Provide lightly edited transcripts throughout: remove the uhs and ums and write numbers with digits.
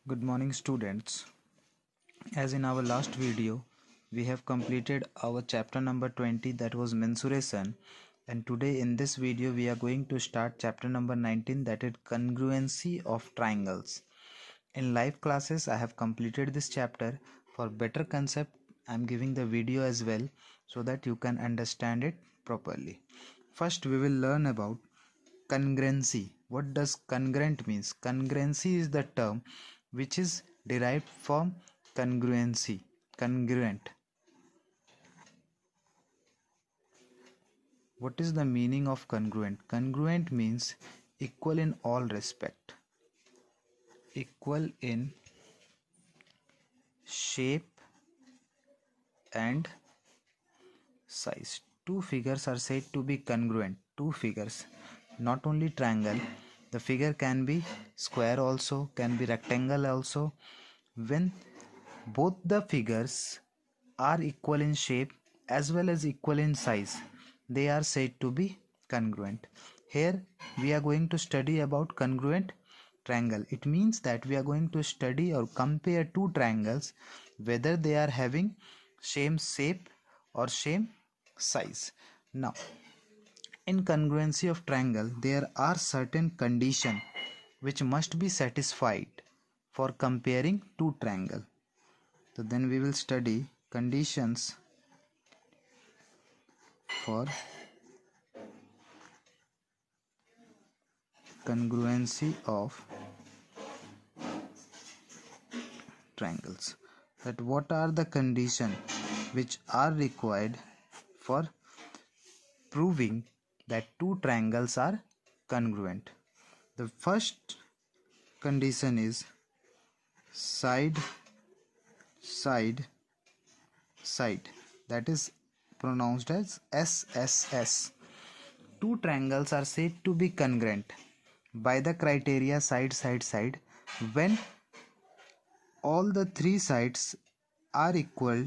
Good morning, students. As in our last video, we have completed our chapter number 20, that was mensuration, and today in this video we are going to start chapter number 19, that is congruency of triangles. In live classes I have completed this chapter. For better concept, I am giving the video as well so that you can understand it properly. First we will learn about congruency. What does congruent means? Congruency is the term which is derived from congruency. Congruent. What is the meaning of congruent? Congruent means equal in all respect. Equal in shape and size. Two figures are said to be congruent. Two figures, not only triangle, the figure can be square also, can be rectangle also. When both the figures are equal in shape as well as equal in size, they are said to be congruent. Here we are going to study about congruent triangle. It means that we are going to study or compare two triangles whether they are having same shape or same size. Now, in congruency of triangle, there are certain conditions which must be satisfied for comparing two triangles. So then we will study conditions for congruency of triangles. That what are the conditions which are required for proving that two triangles are congruent. The first condition is side side side, that is pronounced as SSS. Two triangles are said to be congruent by the criteria side side side when all the three sides are equal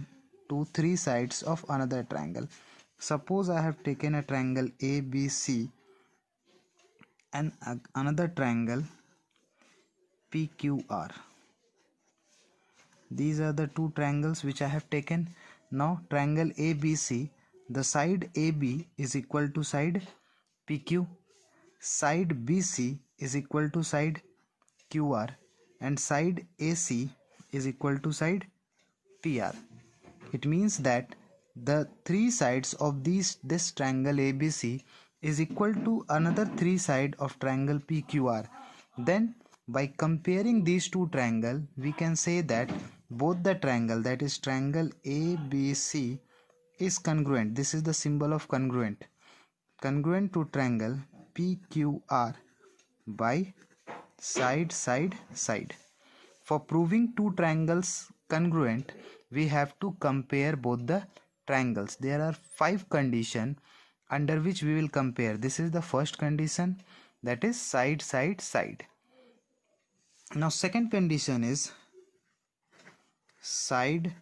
to three sides of another triangle. Suppose I have taken a triangle ABC and another triangle PQR. These are the two triangles which I have taken. Now triangle ABC, the side AB is equal to side PQ, side BC is equal to side QR, and side AC is equal to side PR. It means that the three sides of this triangle ABC is equal to another three side of triangle PQR. Then by comparing these two triangles, we can say that both the triangle, that is triangle ABC, is congruent. This is the symbol of congruent. Congruent to triangle PQR by side side side. For proving two triangles congruent, we have to compare both the triangles. There are 5 conditions under which we will compare. This is the first condition, that is side side side. Now second condition is side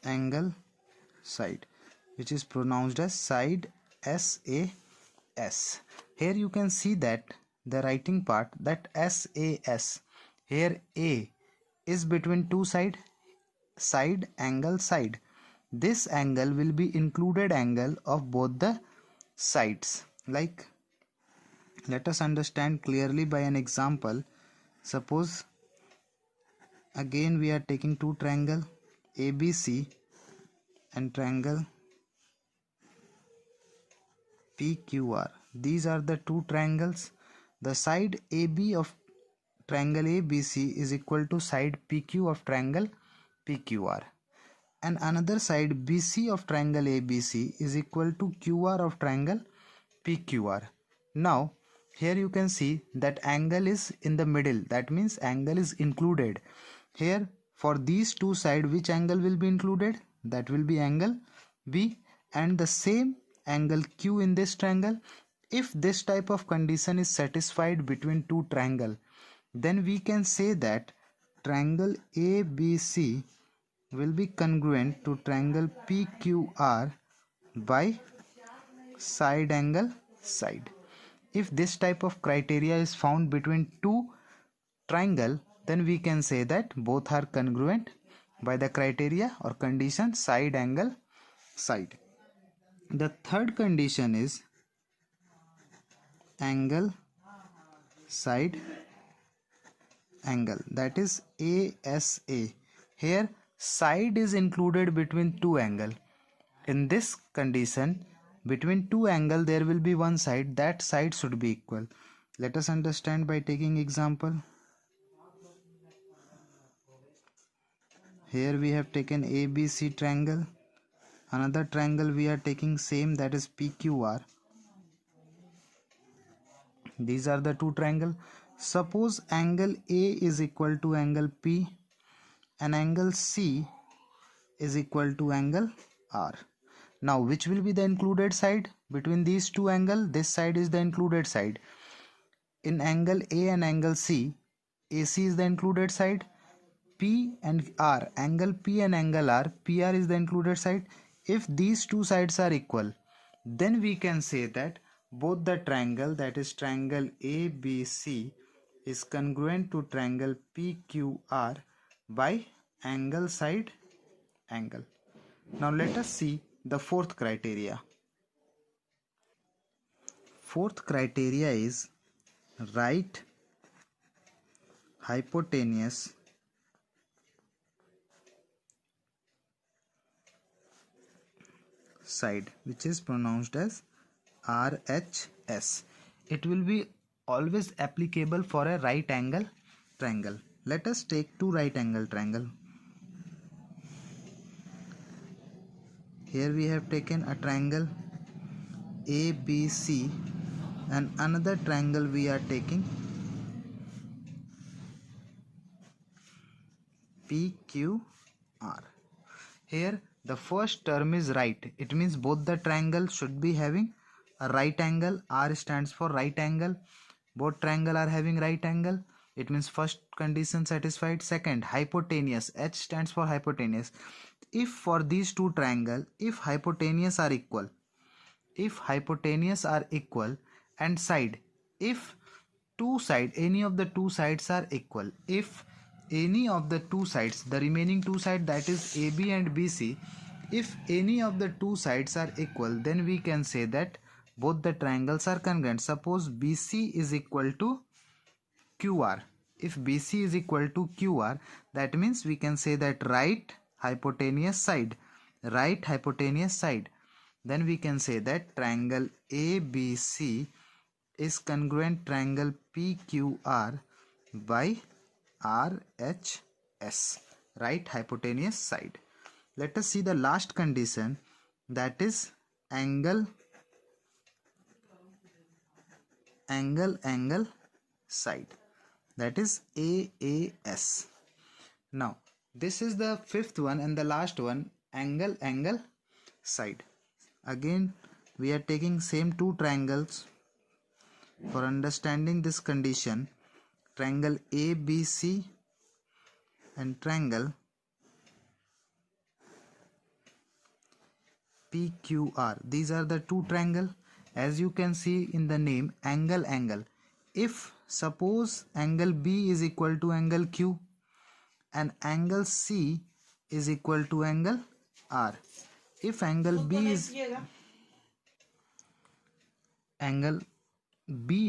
angle side, which is pronounced as side SAS. Here you can see that the writing part, that SAS, here A is between two side angle side. This angle will be included angle of both the sides. Like, let us understand clearly by an example. Suppose again we are taking two triangle ABC and triangle PQR. These are the two triangles. The side AB of triangle ABC is equal to side PQ of triangle PQR, and another side BC of triangle ABC is equal to QR of triangle PQR. Now here you can see that angle is in the middle, that means angle is included. Here for these two sides, which angle will be included? That will be angle B, and the same angle Q in this triangle. If this type of condition is satisfied between two triangles, then we can say that triangle ABC will be congruent to triangle PQR by side angle side. If this type of criteria is found between two triangle, then we can say that both are congruent by the criteria or condition side, angle, side. The third condition is angle, side, angle, that is ASA. Here side is included between two angle. In this condition, between two angle there will be one side, that side should be equal. Let us understand by taking example. Here we have taken ABC triangle. Another triangle we are taking same, that is PQR. These are the two triangles. Suppose angle A is equal to angle P and angle C is equal to angle R. Now which will be the included side between these two angles? This side is the included side. In angle A and angle C, AC is the included side. P and R, angle P and angle R, PR is the included side. If these two sides are equal, then we can say that both the triangle, that is triangle ABC, is congruent to triangle PQR by angle, side, angle. Now let us see the fourth criteria. Fourth criteria is right hypotenuse side, which is pronounced as RHS. It will be always applicable for a right angle triangle. Let us take two right angle triangle. Here we have taken a triangle ABC and another triangle we are taking PQR. Here the first term is right. It means both the triangles should be having a right angle. R stands for right angle. Both triangle are having right angle. It means first condition satisfied. Second, hypotenuse. H stands for hypotenuse. If for these two triangles, if hypotenuse are equal, and side, if two side, any of the two sides are equal, if any of the two sides, the remaining two sides, that is AB and BC, if any of the two sides are equal, then we can say that both the triangles are congruent. Suppose BC is equal to QR. If BC is equal to QR, that means we can say that right hypotenuse side, then we can say that triangle ABC is congruent triangle PQR by RHS, right hypotenuse side. Let us see the last condition, that is angle side, that is AAS. Now this is the fifth one and the last one, angle side. Again we are taking same two triangles for understanding this condition, triangle ABC and triangle PQR. These are the two triangles. As you can see in the name, angle. If suppose angle B is equal to angle Q and angle C is equal to angle R. If angle B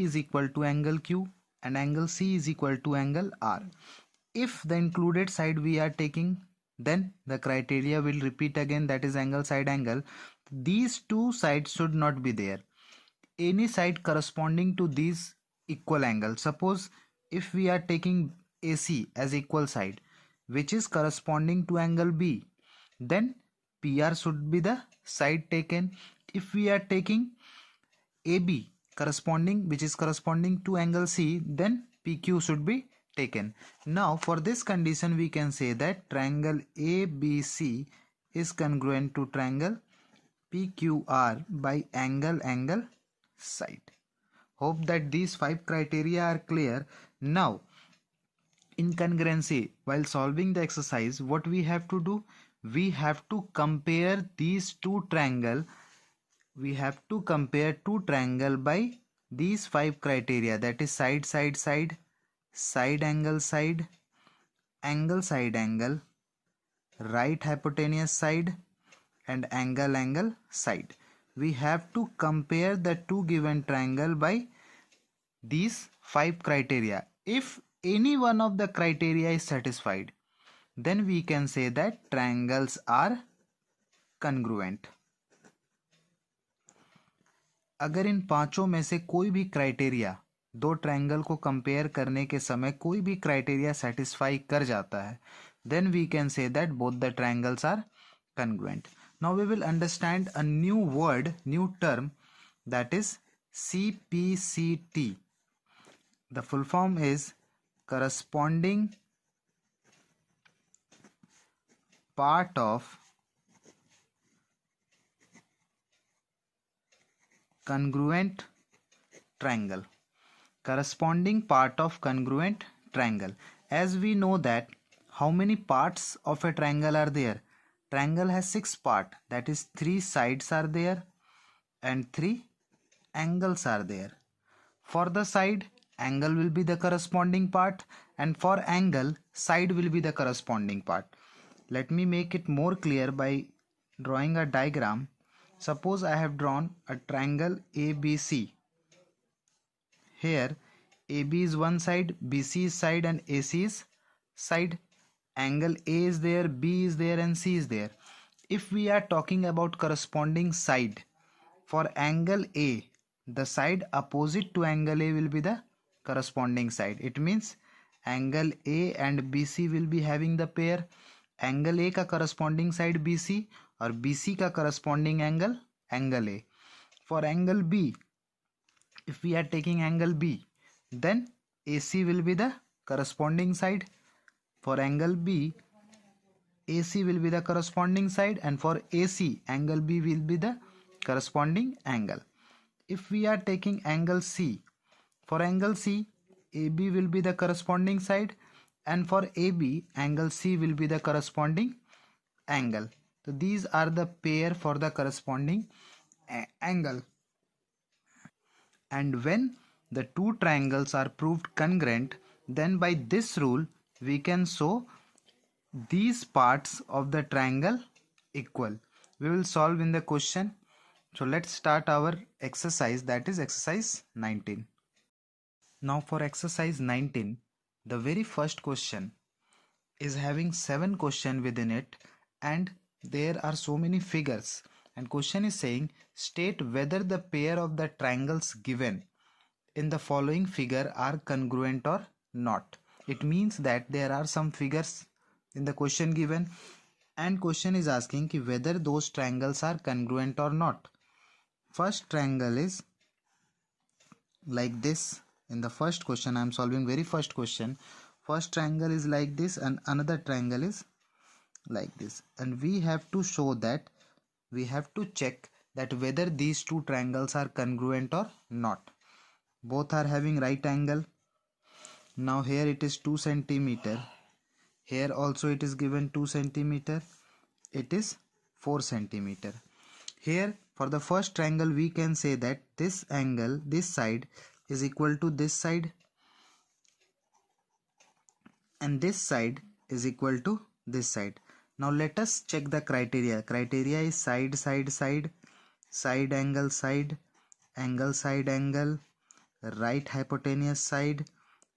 is equal to angle Q and angle C is equal to angle R. If the included side we are taking, then the criteria will repeat again, that is angle, side, angle. These two sides should not be there. Any side corresponding to these equal angle. Suppose if we are taking AC as equal side, which is corresponding to angle B, then PR should be the side taken. If we are taking AB which is corresponding to angle C, then PQ should be taken. Now for this condition we can say that triangle ABC is congruent to triangle PQR by angle side. Hope that these 5 criteria are clear. Now in congruency, while solving the exercise, what we have to do? We have to compare these two triangles. We have to compare two triangles by these 5 criteria, that is side, side angle side, angle side angle, right hypotenuse side, and angle side. We have to compare the two given triangle by these 5 criteria. If any one of the criteria is satisfied, then we can say that triangles are congruent. अगर इन पांचों में से कोई भी criteria दो triangle को compare करने के समय कोई भी क्राइटेरिया सेटिस्फाई कर जाता है, then we can say that both the triangles are congruent. Now we will understand a new word, new term, that is CPCT. The full form is corresponding part of congruent triangle. Corresponding part of congruent triangle. As we know that how many parts of a triangle are there? Triangle has 6 parts, that is 3 sides are there and 3 angles are there. For the side, angle will be the corresponding part, and for angle, side will be the corresponding part. Let me make it more clear by drawing a diagram. Suppose I have drawn a triangle ABC. Here AB is one side, BC is side, and AC is side. Angle A is there, B is there, and C is there. If we are talking about corresponding side, for angle A, the side opposite to angle A will be the corresponding side. It means angle A and BC will be having the pair. Angle A का corresponding side BC और BC का corresponding angle A. For angle B, if we are taking angle B, then AC will be the corresponding side. For angle B, AC will be the corresponding side, and for AC, angle B will be the corresponding angle. If we are taking angle C, for angle C, AB will be the corresponding side, and for AB, angle C will be the corresponding angle. So these are the pair for the corresponding angle. And when the two triangles are proved congruent, then by this rule we can show these parts of the triangle equal. We will solve in the question. So let's start our exercise, that is exercise 19. Now for exercise 19, the very first question is having 7 questions within it, and there are so many figures, and question is saying state whether the pair of the triangles given in the following figure are congruent or not. It means that there are some figures in the question given, and question is asking whether those triangles are congruent or not. First triangle is like this. In the first question, I am solving very first question. First triangle is like this and another triangle is like this, and we have to show that, we have to check that whether these two triangles are congruent or not. Both are having right angle. Now here it is 2 centimeter. Here also it is given 2 centimeter. It is 4 centimeter. Here for the first triangle we can say that this angle, this side is equal to this side, and this side is equal to this side. Now let us check the criteria. Criteria is side, side, side, side angle, side, angle, side, angle, right hypotenuse side,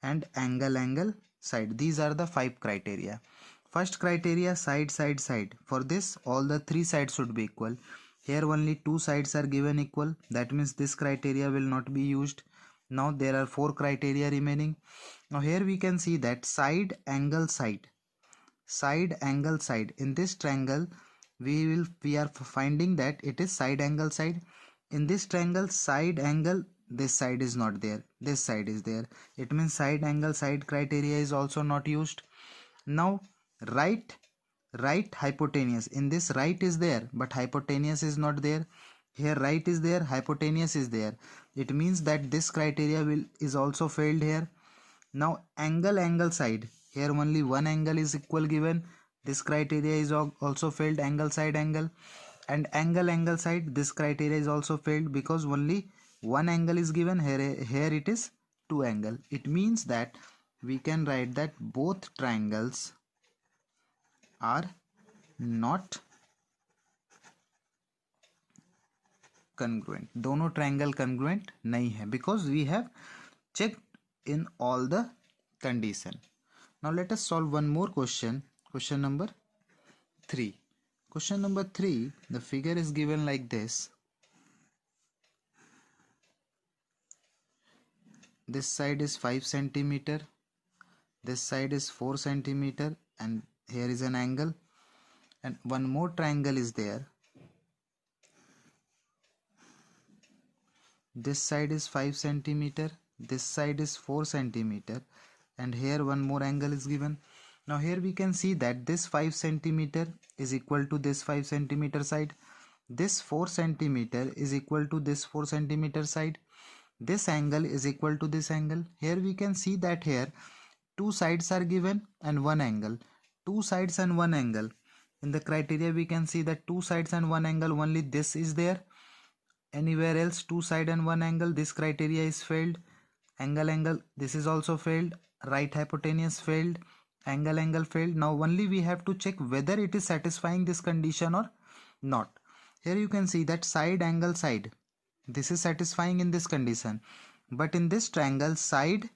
and angle, angle, side. These are the 5 criteria. First criteria, side, side, side. For this, all the 3 sides should be equal. Here only 2 sides are given equal. That means this criteria will not be used. Now there are 4 criteria remaining. Now here we can see that side, angle, side. Side, angle, side. In this triangle, we are finding that it is side, angle, side. In this triangle, side, angle, this side is not there, this side is there. It means side, angle, side criteria is also not used. Now right hypotenuse. In this right is there, but hypotenuse is not there. Here right is there, hypotenuse is there. It means that this criteria is also failed here. Now angle, angle, side. Here only one angle is equal given. This criteria is also failed, angle, side, angle. And angle, angle, side, this criteria is also failed because only one angle is given. Here it is 2 angle. It means that we can write that both triangles are not congruent. दोनों triangle congruent नहीं है because we have checked in all the condition. Now let us solve one more question. Question number 3. Question number 3, the figure is given like this. This side is 5 centimeter, this side is 4 centimeter, and here is an angle, and one more triangle is there. This side is 5 centimeter, this side is 4 centimeter, and here one more angle is given. Now here we can see that this 5 centimeter is equal to this 5 centimeter side, this 4 centimeter is equal to this 4 centimeter side, this angle is equal to this angle. Here we can see that here two sides are given and one angle, two sides and one angle. In the criteria we can see that two sides and one angle, only this is there. Anywhere else two side and one angle, this criteria is failed. Angle, this is also failed. Right hypotenuse failed. Angle failed. Now only we have to check whether it is satisfying this condition or not. Here you can see that side, angle, side, this is satisfying in this condition, but in this triangle side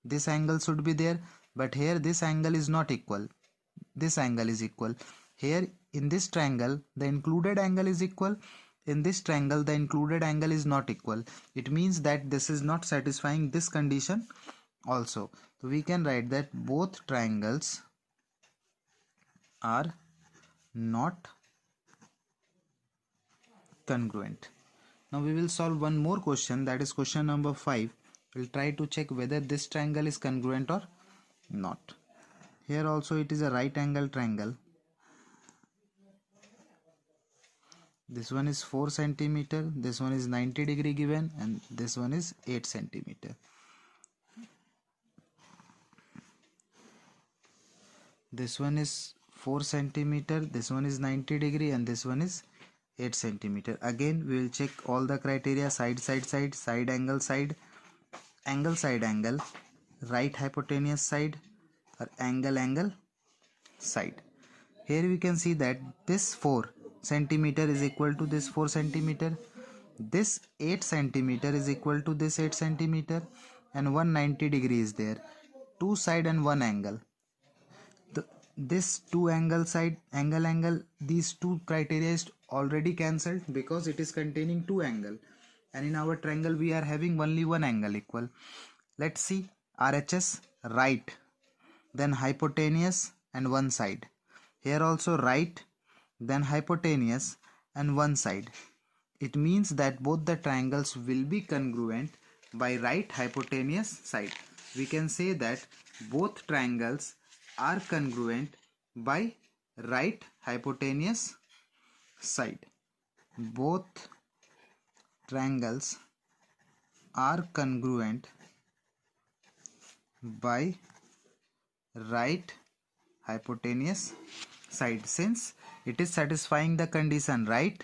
this angle should be there, but here this angle is not equal, this angle is equal. Here in this triangle the included angle is equal, in this triangle the included angle is not equal. It means that this is not satisfying this condition also. So we can write that both triangles are not congruent. Now we will solve one more question, that is question number 5. We'll try to check whether this triangle is congruent or not. Here also it is a right angle triangle. This one is 4 centimeter, this one is 90 degree given, and this one is 8 centimeter. This one is 4 centimeter, this one is 90 degree, and this one is 8 centimeter. Again we will check all the criteria: side, angle, side, angle, right hypotenuse side, or angle, side. Here we can see that this 4 centimeter is equal to this 4 centimeter, this 8 centimeter is equal to this 8 centimeter, and 190 degree is there. Two side and one angle. This two angle side, angle, these two criteria is already cancelled because it is containing two angle, and in our triangle we are having only one angle equal. Let's see RHS, right, then hypotenuse and one side. Here also right, then hypotenuse and one side. It means that both the triangles will be congruent by right hypotenuse side. We can say that both triangles are congruent by right hypotenuse side. Both triangles are congruent by right hypotenuse side. Since it is satisfying the condition right,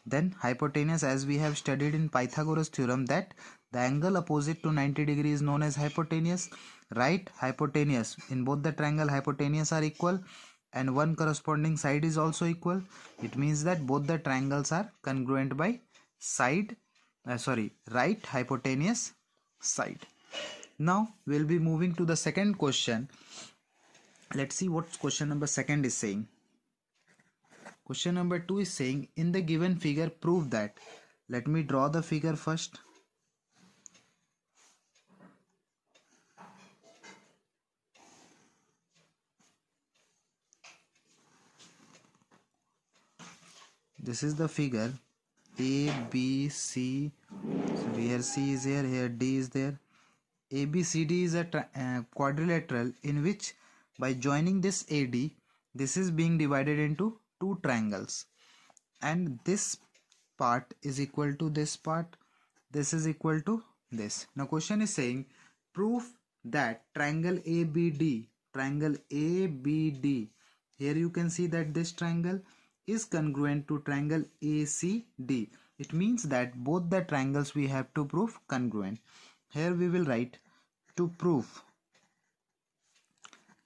then hypotenuse, as we have studied in Pythagoras theorem, that the angle opposite to 90 degree is known as hypotenuse. Right hypotenuse, in both the triangle hypotenuse are equal and one corresponding side is also equal. It means that both the triangles are congruent by right hypotenuse side. Now we'll be moving to the second question. Let's see what question number 2 is saying. Question number 2 is saying, in the given figure prove that. Let me draw the figure first. This is the figure A, B, C. So here C is here D is there. ABCD is a quadrilateral in which by joining this AD, this is being divided into two triangles, and this part is equal to this part, this is equal to this. Now question is saying prove that triangle ABD, here you can see that this triangle is congruent to triangle ACD. It means that both the triangles we have to prove congruent. Here we will write to prove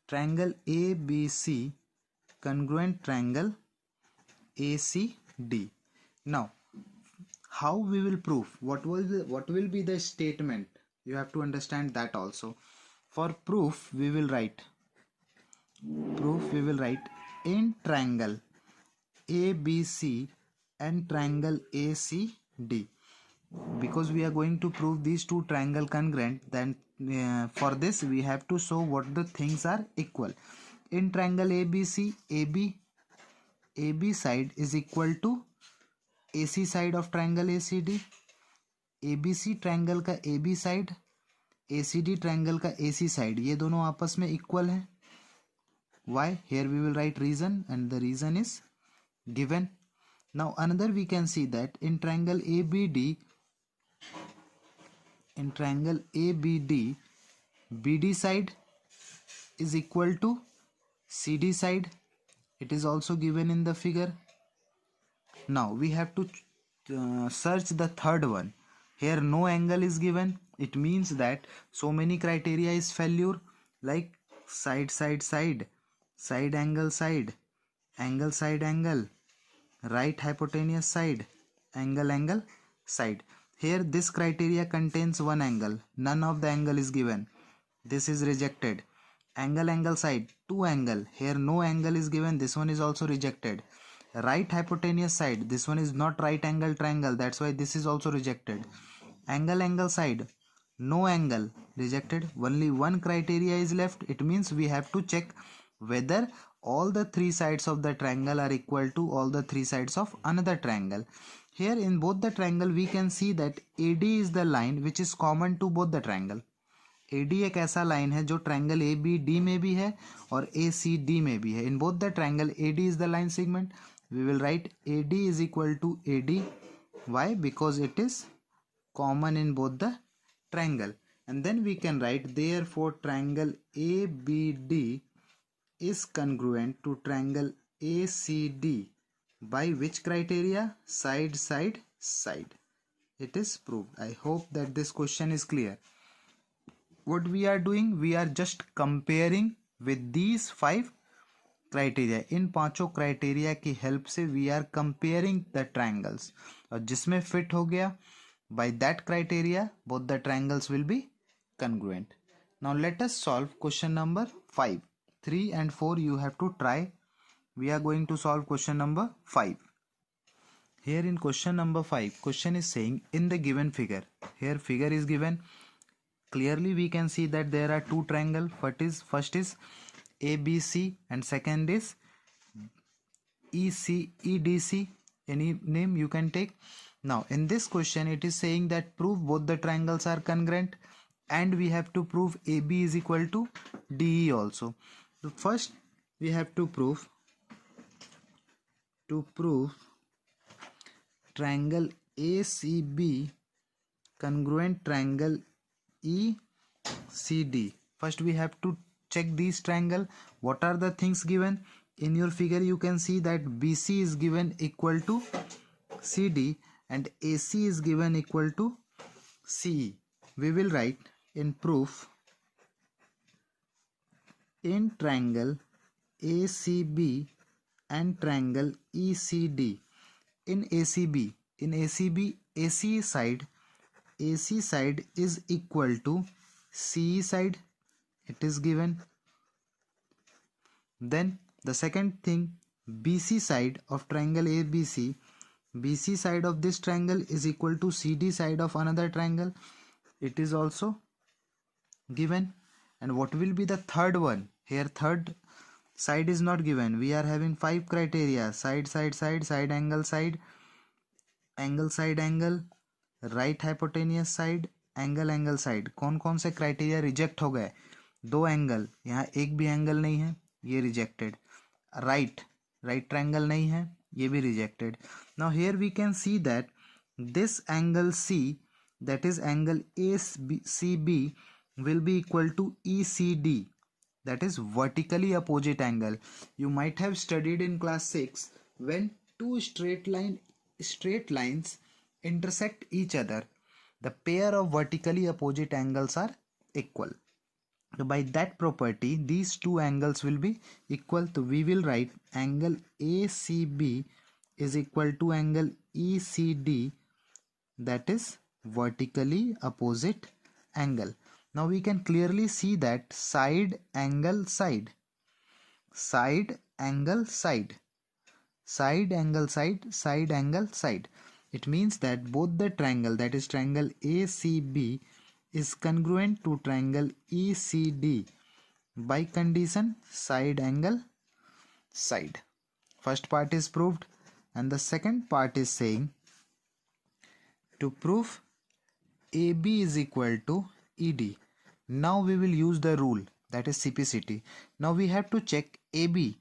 triangle ABC congruent triangle ACD. Now how we will prove, what will be the statement, you have to understand that also. For proof we will write in triangle ABC and triangle ACD, because we are going to prove these two triangle congruent, then for this we have to show what the things are equal. In triangle ABC, AB side is equal to AC side of triangle ACD. ABC triangle का AB side, ACD triangle का AC side, ये दोनों आपस में equal है. Why? Here we will write reason, and the reason is given. Now another we can see that in triangle ABD, BD side is equal to CD side. It is also given in the figure. Now we have to search the third one. Here no angle is given. It means that so many criteria is failure, like side side side, side angle side, angle side angle, right hypotenuse side, angle angle side. Here this criteria contains one angle, none of the angle is given, this is rejected. Angle angle side, two angle, here no angle is given, this one is also rejected. Right hypotenuse side, this one is not right angle triangle, that's why this is also rejected. Angle angle side, no angle, rejected. Only one criteria is left. It means we have to check whether all the three sides of the triangle are equal to all the three sides of another triangle. Here in both the triangle we can see that AD is the line which is common to both the triangle. AD एक ऐसा line है जो triangle ABD में भी है और ACD में भी है. In both the triangle AD is the line segment. We will write AD is equal to AD. Why? Because it is common in both the triangle. And then we can write therefore triangle ABD is congruent to triangle ACD by which criteria? Side side side. It is proved. I hope that this question is clear. What we are doing, we are just comparing with these 5 criteria. इन पांचों criteria की help से we are comparing the triangles, और जिसमें fit हो गया by that criteria both the triangles will be congruent. Now let us solve question number 5. 3 and 4 you have to try. We are going to solve question number 5. Here in question number 5, question is saying in the given figure, here figure is given. Clearly we can see that there are two triangles. First is ABC and second is EDC. Any name you can take. Now in this question it is saying that prove both the triangles are congruent, and we have to prove AB is equal to DE also. So first we have to prove triangle ACB congruent triangle ECD. First we have to check these triangle. What are the things given? In your figure you can see that BC is given equal to CD and AC is given equal to CE. We will write in proof in triangle ACB and triangle ECD. In ACB, AC side is equal to CE side. It is given. Then the second thing, BC side of triangle ABC, BC side of this triangle is equal to CD side of another triangle. It is also given. And what will be the third one? Here third side is not given. We are having 5 criteria: side side side, side angle side, angle side angle, right hypotenuse side, angle angle side. कौन कौन से criteria reject हो गए? 2 angle, यहाँ एक भी angle नहीं है, ये rejected. right triangle नहीं है, ये भी rejected. Now here we can see that this angle C, that is angle ACB, will be equal to ECD, that is vertically opposite angle. You might have studied in class 6 when two straight lines intersect each other, the pair of vertically opposite angles are equal. So by that property, these two angles will be equal. So we will write angle ACB is equal to angle ECD, that is vertically opposite angle. Now we can clearly see that side angle side, side angle side, side angle side, side angle side. It means that both the triangle, that is triangle ACB, is congruent to triangle ECD by condition side angle side. First part is proved, and the second part is saying to prove AB is equal to ED. Now we will use the rule, that is CPCT. Now we have to check AB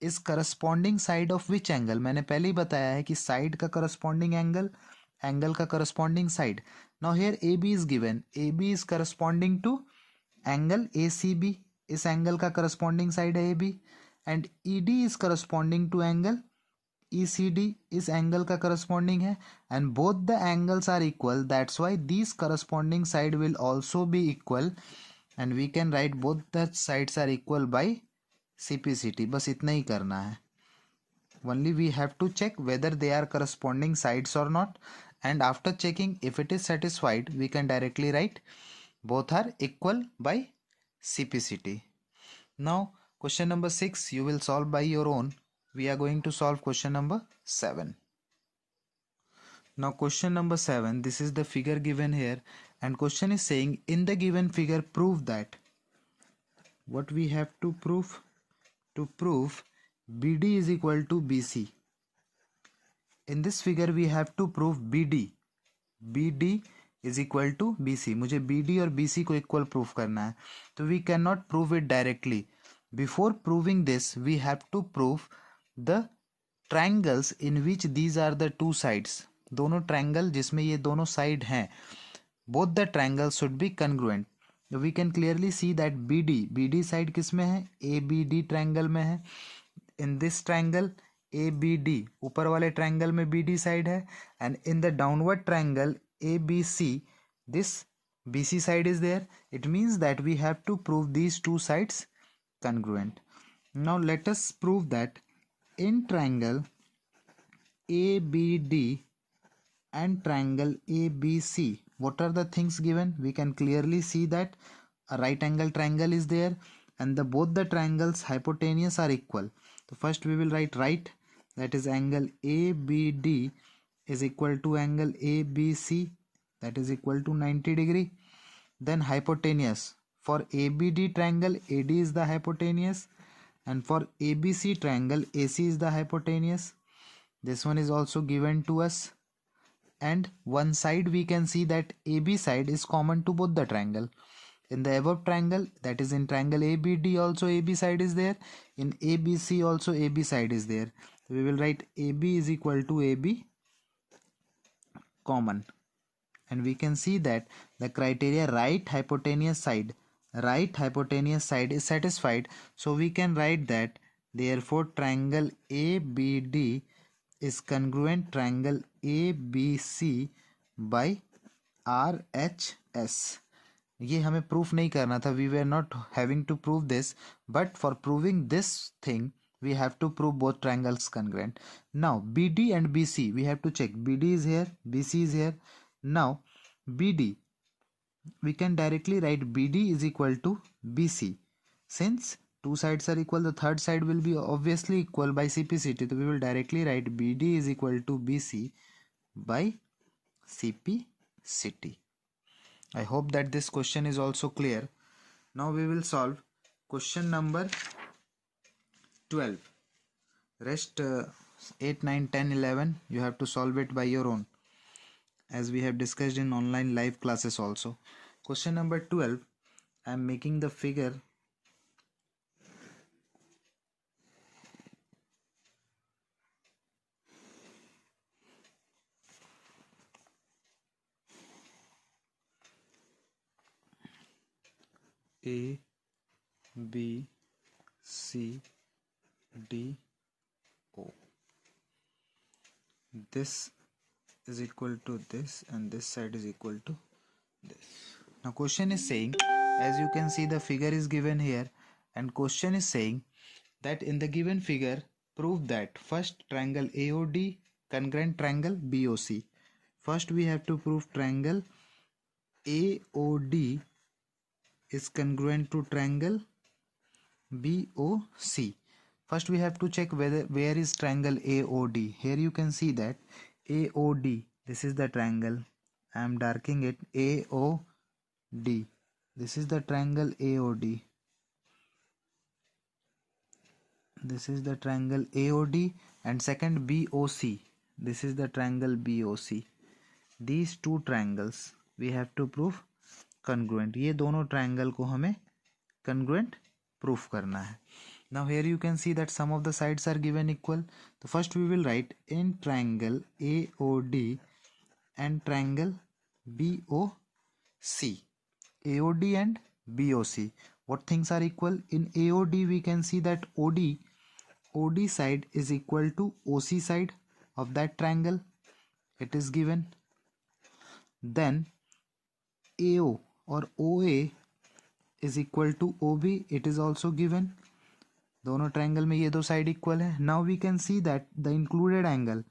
is corresponding side of which angle. मैंने पहले ही बताया है कि side का corresponding angle, angle का corresponding side. Now here AB is given. AB is corresponding to angle ACB. इस angle का corresponding side है AB. And ED is corresponding to angle ECD, इस एंगल का करस्पॉन्डिंग है, and both the angles are equal, that's why this corresponding side will also be equal, and we can write both the sides are equal by CPCT. बस इतना ही करना है. Only we have to check whether they are corresponding sides or not, and after checking if it is satisfied, we can directly write both are equal by CPCT. Now question number 6 you will solve by your own. We are going to solve question number 7. Now question number 7, this is the figure given here, and question is saying in the given figure prove that. What we have to prove? To prove BD is equal to BC. In this figure we have to prove BD is equal to BC. मुझे BD और BC को equal proof करना है. तो we cannot prove it directly. Before proving this, we have to prove the triangles in which these are the two sides. दोनों triangle जिसमें ये दोनों side हैं, both the triangles should be congruent. We can clearly see that BD side किस में है? ABD triangle में है. In this triangle ABD, ऊपर वाले triangle में BD side है, and in the downward triangle ABC, this BC side is there. It means that we have to prove these two sides congruent. Now let us prove that in triangle ABD and triangle ABC, what are the things given? We can clearly see that a right angle triangle is there, and both the triangles hypotenuse are equal. So first we will write right, that is angle ABD is equal to angle ABC, that is equal to 90 degree. Then hypotenuse, for ABD triangle AD is the hypotenuse, and for ABC triangle AC is the hypotenuse. This one is also given to us, and one side we can see that AB side is common to both the triangle. In the above triangle, that is in triangle ABD also AB side is there, in ABC also AB side is there. We will write AB is equal to AB common, and we can see that the criteria right hypotenuse side is satisfied. So we can write that therefore triangle ABD is congruent triangle ABC by RHS. ये हमें proof नहीं करना था, we were not having to prove this, but for proving this thing we have to prove both triangles congruent. Now BD and BC we have to check. BD is here, BC is here. Now BD, we can directly write BD is equal to BC. Since two sides are equal, the third side will be obviously equal by CPCT. So we will directly write BD is equal to BC by CPCT. I hope that this question is also clear. Now we will solve question number 12. Rest 8, 9, 10, 11 you have to solve it by your own, as we have discussed in online live classes also. Question number 12, I am making the figure A, B, C, D, O. This is equal to this, and this side is equal to this. Now question is saying as you can see the figure is given here and question is saying that in the given figure prove that first triangle AOD congruent triangle BOC. First we have to prove triangle AOD is congruent to triangle BOC. First we have to check where is triangle AOD. Here you can see that AOD, this is the triangle. I am darkening it. AOD, this is the triangle AOD. This is the triangle AOD and second BOC. This is the triangle BOC. These two triangles we have to prove congruent. ये दोनों triangle को हमें congruent proof करना है. Now here you can see that some of the sides are given equal. So first we will write in triangle AOD and triangle BOC. AOD and BOC. What things are equal? In AOD we can see that OD side is equal to OC side of that triangle. It is given. Then AO or OA is equal to OB. It is also given. दोनों triangle में ये दो side equal है. Now we can see that the included angle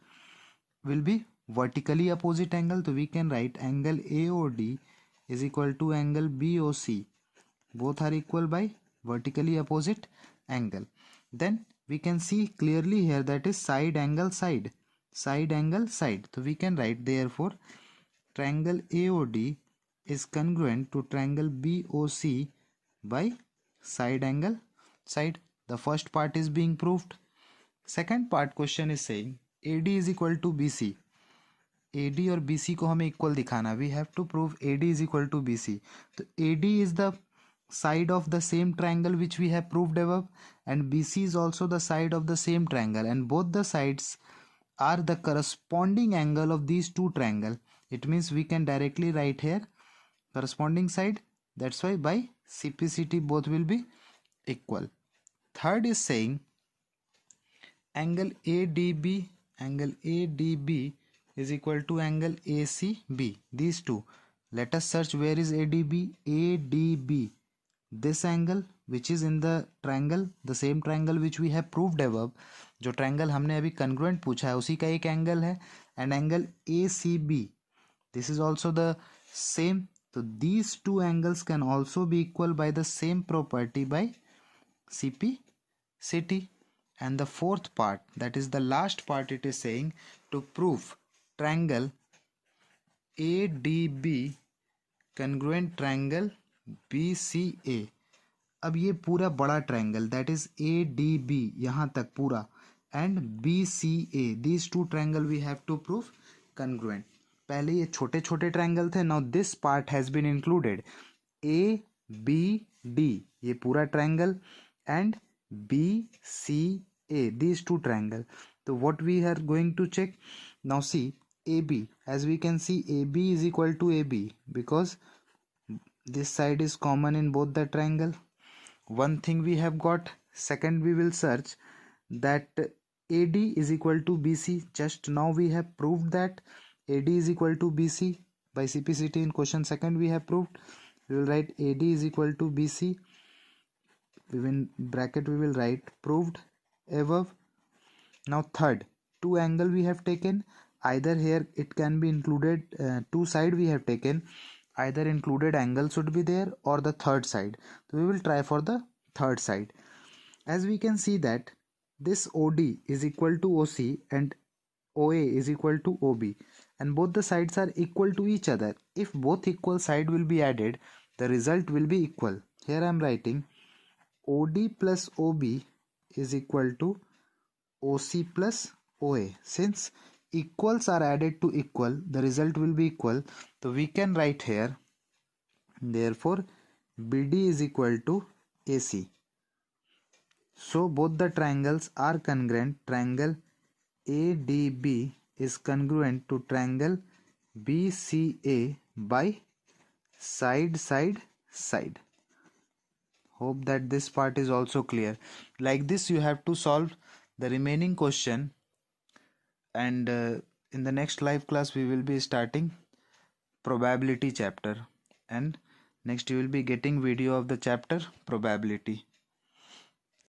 will be vertically opposite angle. तो we can write angle AOD is equal to angle BOC. Both are equal by vertically opposite angle. Then we can see clearly here that is side angle side. Side angle side. So we can write therefore triangle AOD is congruent to triangle BOC by side angle side. The first part is being proved. Second part question is saying AD is equal to BC. AD और BC को हमें equal दिखाना. We have to prove AD is equal to BC. तो AD is the side of the same triangle which we have proved above and BC is also the side of the same triangle and both the sides are the corresponding angle of these two triangles. It means we can directly write here corresponding side. That's why by CPCT both will be equal. Third is saying angle ADB is equal to angle ACB. These two. Let us search where is ADB. ADB. This angle which is in the triangle, the same triangle which we have proved above. जो triangle हमने अभी congruent पूछा है उसी का एक angle है. And angle ACB. This is also the same. So these two angles can also be equal by the same property by CPCT. And the fourth part, that is the last part, it is saying to prove triangle ADB congruent triangle BCA. अब ये पूरा बड़ा triangle that is ADB यहाँ तक पूरा and BCA, these two triangle we have to prove congruent. पहले ये छोटे छोटे ट्रायंगल थे. Now this part has been included. ABD ये पूरा triangle and BCA, these two triangle. So what we are going to check now, see AB, as we can see AB is equal to AB because this side is common in both the triangle. One thing we have got. Second we will search that AD is equal to BC. Just now we have proved that AD is equal to BC by CPCT in question second we have proved. We will write AD is equal to BC. In bracket we will write proved above. Now third, two angle we have taken. Either here it can be included, two side we have taken. Either included angle should be there or the third side. So we will try for the third side. As we can see that this OD is equal to OC and OA is equal to OB and both the sides are equal to each other. If both equal side will be added, the result will be equal. Here I am writing OD plus OB is equal to OC plus OA. Since equals are added to equal, the result will be equal. So we can write here therefore BD is equal to AC. So both the triangles are congruent. Triangle ADB is congruent to triangle BCA by side. Hope that this part is also clear. Like this you have to solve the remaining question, and in the next live class we will be starting probability chapter, and Next you will be getting video of the chapter probability.